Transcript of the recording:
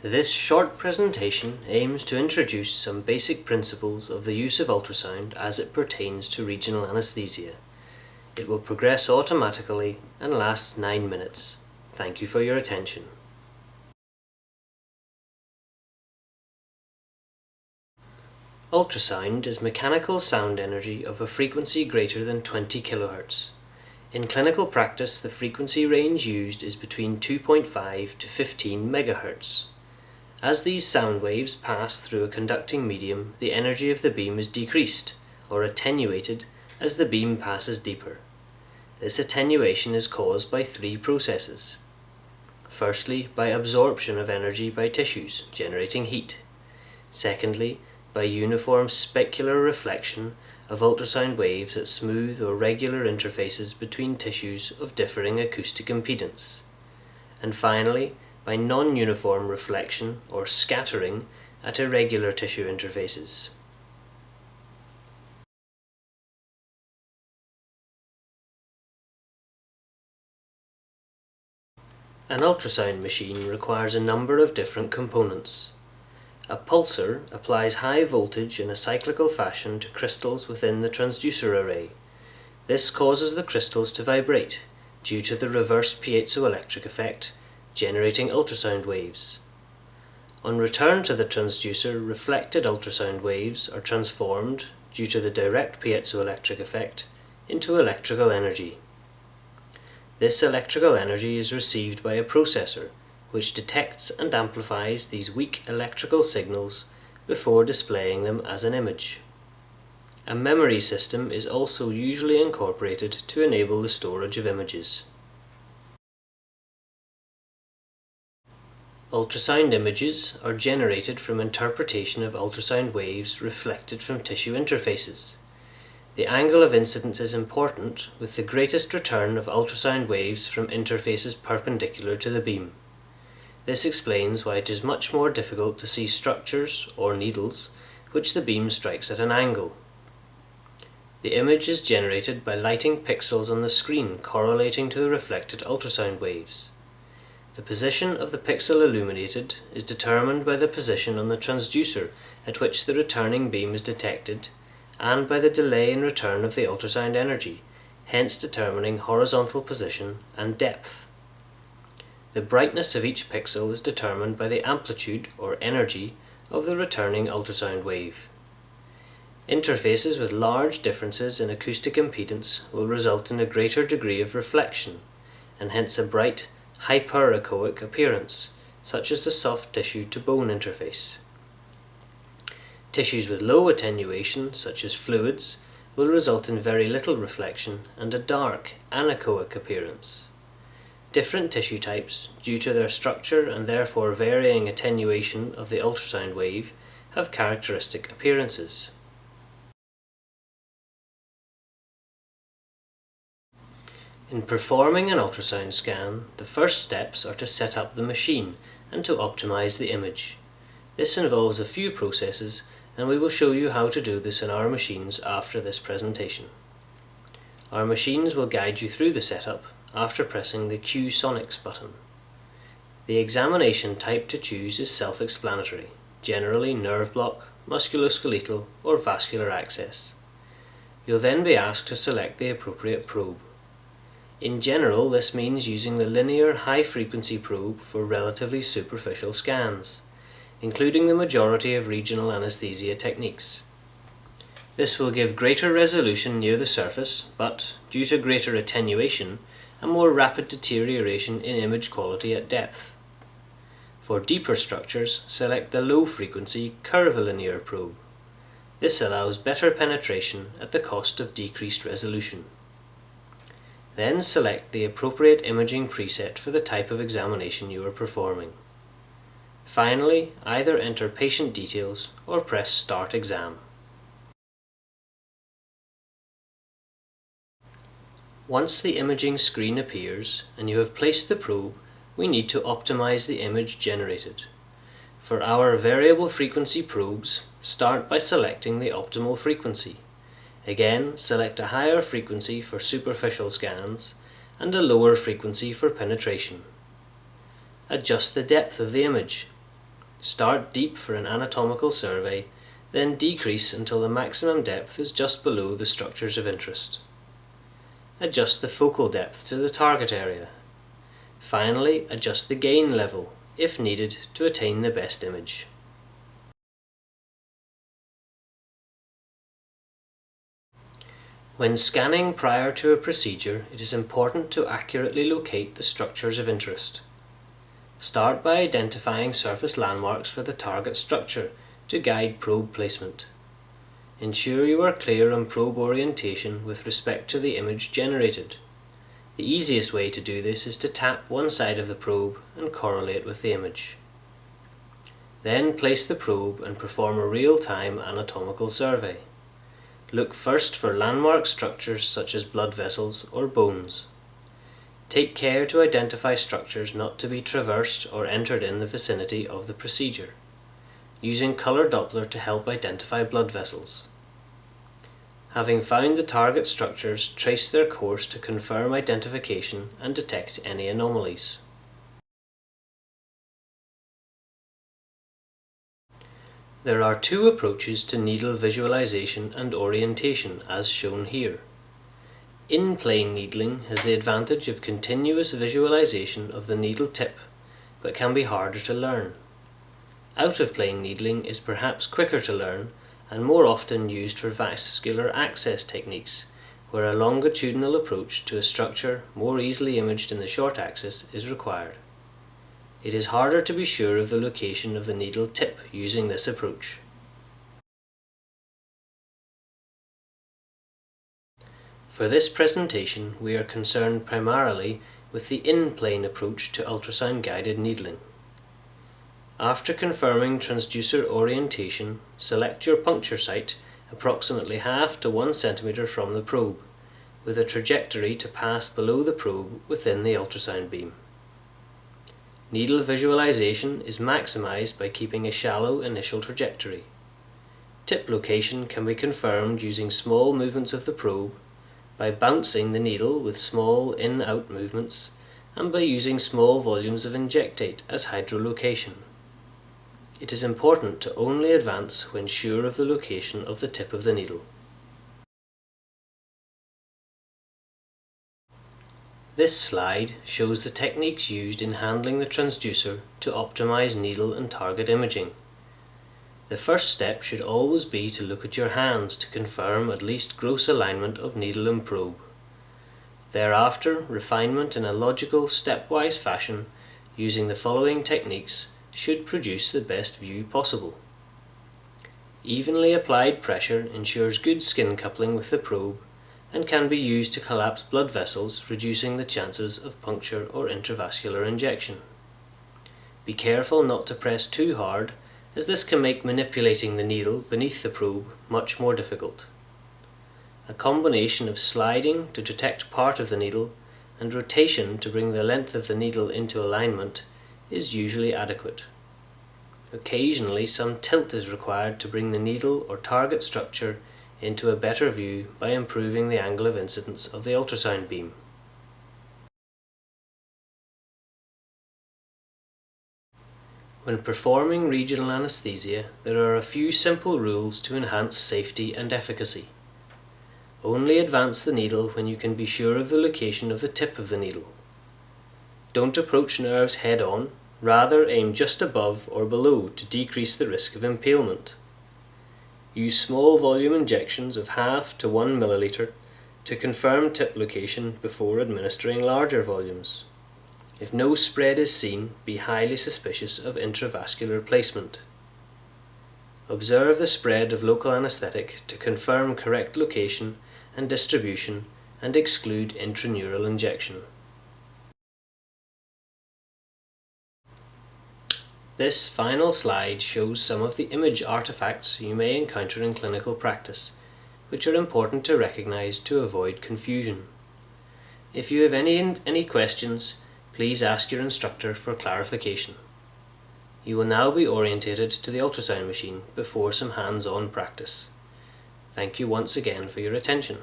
This short presentation aims to introduce some basic principles of the use of ultrasound as it pertains to regional anaesthesia. It will progress automatically and lasts 9 minutes. Thank you for your attention. Ultrasound is mechanical sound energy of a frequency greater than 20 kHz. In clinical practice, the frequency range used is between 2.5 to 15 MHz. As these sound waves pass through a conducting medium, the energy of the beam is decreased, or attenuated, as the beam passes deeper. This attenuation is caused by three processes. Firstly, by absorption of energy by tissues, generating heat. Secondly, by uniform specular reflection of ultrasound waves at smooth or regular interfaces between tissues of differing acoustic impedance. And finally, by non-uniform reflection or scattering at irregular tissue interfaces. An ultrasound machine requires a number of different components. A pulsar applies high voltage in a cyclical fashion to crystals within the transducer array. This causes the crystals to vibrate due to the reverse piezoelectric effect, generating ultrasound waves. On return to the transducer, reflected ultrasound waves are transformed, due to the direct piezoelectric effect, into electrical energy. This electrical energy is received by a processor, which detects and amplifies these weak electrical signals before displaying them as an image. A memory system is also usually incorporated to enable the storage of images. Ultrasound images are generated from interpretation of ultrasound waves reflected from tissue interfaces. The angle of incidence is important, with the greatest return of ultrasound waves from interfaces perpendicular to the beam. This explains why it is much more difficult to see structures, or needles, which the beam strikes at an angle. The image is generated by lighting pixels on the screen correlating to the reflected ultrasound waves. The position of the pixel illuminated is determined by the position on the transducer at which the returning beam is detected, and by the delay in return of the ultrasound energy, hence determining horizontal position and depth. The brightness of each pixel is determined by the amplitude or energy of the returning ultrasound wave. Interfaces with large differences in acoustic impedance will result in a greater degree of reflection, and hence a bright, hyperechoic appearance, such as the soft tissue to bone interface. Tissues with low attenuation, such as fluids, will result in very little reflection and a dark, anechoic appearance. Different tissue types, due to their structure and therefore varying attenuation of the ultrasound wave, have characteristic appearances. In performing an ultrasound scan, the first steps are to set up the machine and to optimize the image. This involves a few processes, and we will show you how to do this in our machines after this presentation. Our machines will guide you through the setup after pressing the Q Sonics button. The examination type to choose is self-explanatory, generally nerve block, musculoskeletal, or vascular access. You'll then be asked to select the appropriate probe. In general, this means using the linear high-frequency probe for relatively superficial scans, including the majority of regional anaesthesia techniques. This will give greater resolution near the surface, but, due to greater attenuation, a more rapid deterioration in image quality at depth. For deeper structures, select the low-frequency curvilinear probe. This allows better penetration at the cost of decreased resolution. Then select the appropriate imaging preset for the type of examination you are performing. Finally, either enter patient details or press Start Exam. Once the imaging screen appears and you have placed the probe, we need to optimize the image generated. For our variable frequency probes, start by selecting the optimal frequency. Again, select a higher frequency for superficial scans and a lower frequency for penetration. Adjust the depth of the image. Start deep for an anatomical survey, then decrease until the maximum depth is just below the structures of interest. Adjust the focal depth to the target area. Finally, adjust the gain level, if needed, to attain the best image. When scanning prior to a procedure, it is important to accurately locate the structures of interest. Start by identifying surface landmarks for the target structure to guide probe placement. Ensure you are clear on probe orientation with respect to the image generated. The easiest way to do this is to tap one side of the probe and correlate with the image. Then place the probe and perform a real-time anatomical survey. Look first for landmark structures such as blood vessels or bones. Take care to identify structures not to be traversed or entered in the vicinity of the procedure, using color Doppler to help identify blood vessels. Having found the target structures, trace their course to confirm identification and detect any anomalies. There are two approaches to needle visualization and orientation as shown here. In-plane needling has the advantage of continuous visualization of the needle tip, but can be harder to learn. Out-of-plane needling is perhaps quicker to learn and more often used for vascular access techniques, where a longitudinal approach to a structure more easily imaged in the short axis is required. It is harder to be sure of the location of the needle tip using this approach. For this presentation, we are concerned primarily with the in-plane approach to ultrasound-guided needling. After confirming transducer orientation, select your puncture site approximately half to 1 cm from the probe, with a trajectory to pass below the probe within the ultrasound beam. Needle visualization is maximized by keeping a shallow initial trajectory. Tip location can be confirmed using small movements of the probe, by bouncing the needle with small in-out movements, and by using small volumes of injectate as hydrolocation. It is important to only advance when sure of the location of the tip of the needle. This slide shows the techniques used in handling the transducer to optimize needle and target imaging. The first step should always be to look at your hands to confirm at least gross alignment of needle and probe. Thereafter, refinement in a logical, stepwise fashion using the following techniques should produce the best view possible. Evenly applied pressure ensures good skin coupling with the probe and can be used to collapse blood vessels, reducing the chances of puncture or intravascular injection. Be careful not to press too hard, as this can make manipulating the needle beneath the probe much more difficult. A combination of sliding to detect part of the needle and rotation to bring the length of the needle into alignment is usually adequate. Occasionally, some tilt is required to bring the needle or target structure into a better view by improving the angle of incidence of the ultrasound beam. When performing regional anaesthesia, there are a few simple rules to enhance safety and efficacy. Only advance the needle when you can be sure of the location of the tip of the needle. Don't approach nerves head-on, rather aim just above or below to decrease the risk of impalement. Use small volume injections of half to 1 milliliter to confirm tip location before administering larger volumes. If no spread is seen, be highly suspicious of intravascular placement. Observe the spread of local anesthetic to confirm correct location and distribution and exclude intraneural injection. This final slide shows some of the image artifacts you may encounter in clinical practice, which are important to recognize to avoid confusion. If you have any questions, please ask your instructor for clarification. You will now be orientated to the ultrasound machine before some hands-on practice. Thank you once again for your attention.